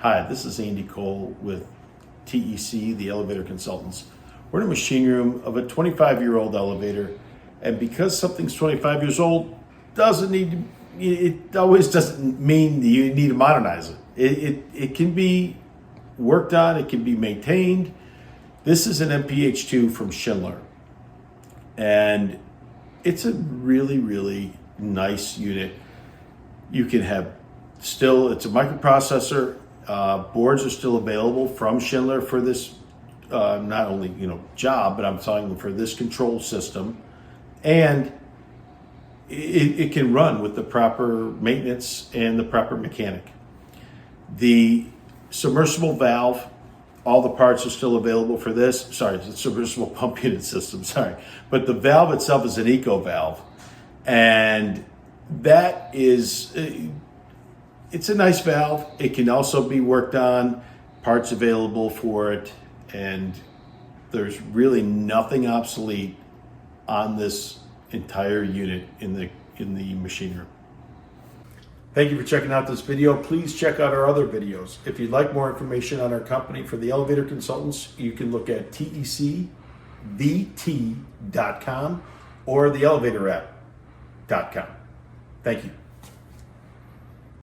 Hi, this is Andy Cole with TEC, the Elevator Consultants. We're in a machine room of a 25-year-old elevator, and because something's 25 years old, it always doesn't mean you need to modernize it. It can be worked on, it can be maintained. This is an MPH2 from Schindler, and it's a really, really nice unit. You can have it's a microprocessor. Boards are still available from Schindler for this, not only job, but I'm talking for this control system, and it can run with the proper maintenance and the proper mechanic. The submersible valve, all the parts are still available for this. Sorry, it's a submersible pump unit system. Sorry, but the valve itself is an eco valve, and that is. It's a nice valve. It can also be worked on, parts available for it, and there's really nothing obsolete on this entire unit in the machine room. Thank you for checking out this video. Please check out our other videos. If you'd like more information on our company for the Elevator Consultants, you can look at tecvt.com or theelevatораpp.com. Thank you.